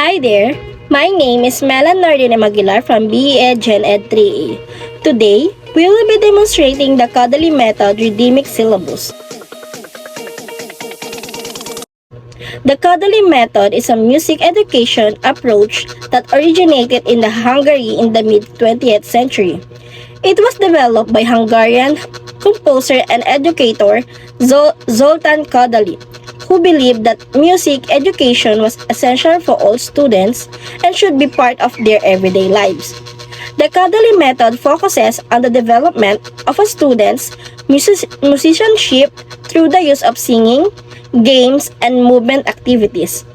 Hi there, my name is Melan Aguilar from BE Gen Ed 3A. Today, we will be demonstrating the Kodaly method rhythmic syllabus. The Kodaly method is a music education approach that originated in Hungary in the mid-20th century. It was developed by Hungarian composer and educator Zoltán Kodaly, who believed that music education was essential for all students and should be part of their everyday lives. The Kodaly method focuses on the development of a student's musicianship through the use of singing, games, and movement activities.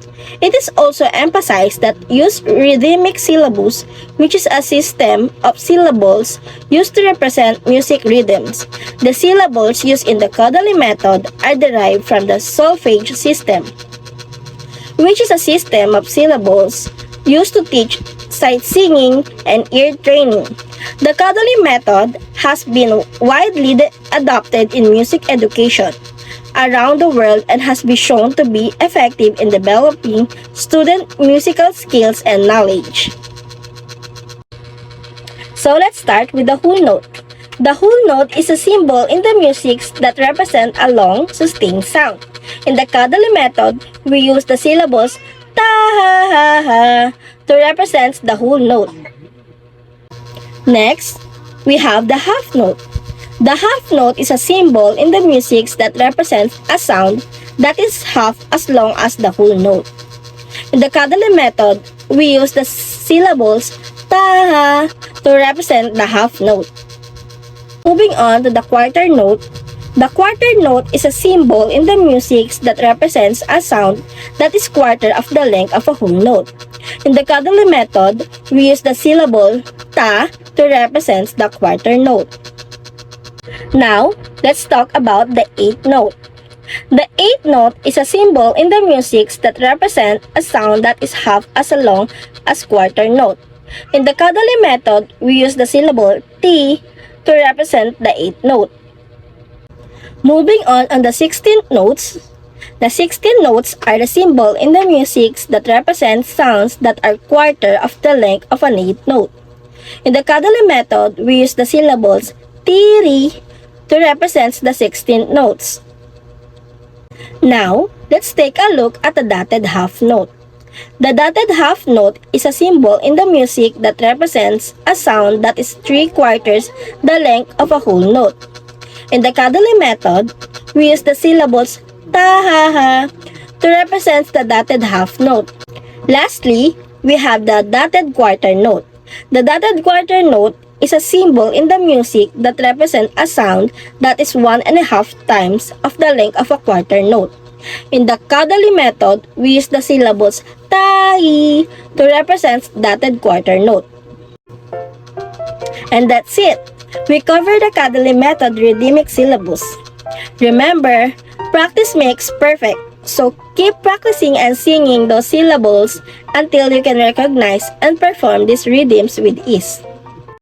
It is also emphasized that use rhythmic syllabus, which is a system of syllables used to represent music rhythms. The syllables used in the Kodaly method are derived from the solfege system, which is a system of syllables used to teach sight singing and ear training. The Kodaly method has been widely adopted in music education around the world and has been shown to be effective in developing student musical skills and knowledge. So let's start with the whole note. The whole note is a symbol in the music that represents a long, sustained sound. In the Kodaly method, we use the syllables ta ha ha ha to represent the whole note. Next, we have the half note. The half note is a symbol in the music that represents a sound that is half as long as the whole note. In the Kodaly method, we use the syllables ta to represent the half note. Moving on to the quarter note. The quarter note is a symbol in the music that represents a sound that is quarter of the length of a whole note. In the Kodaly method, we use the syllable ta to represent the quarter note. Now, let's talk about the eighth note. The eighth note is a symbol in the music that represents a sound that is half as long as quarter note. In the Kodaly method, we use the syllable T to represent the eighth note. Moving on the 16th notes. The 16 notes are the symbol in the music that represents sounds that are quarter of the length of an eighth note. In the Kodaly method, we use the syllables T to represent the 16 notes. Now, let's take a look at the dotted half note. The dotted half note is a symbol in the music that represents a sound that is 3/4 the length of a whole note. In the Kodaly method, we use the syllables ta ha ha to represent the dotted half note. Lastly, we have the dotted quarter note. The dotted quarter note is a symbol in the music that represents a sound that is 1.5 times of the length of a quarter note. In the Kodaly method, we use the syllables ta-i to represent dotted quarter note. And that's it! We covered the Kodaly method rhythmic syllabus. Remember, practice makes perfect. So keep practicing and singing those syllables until you can recognize and perform these rhythms with ease.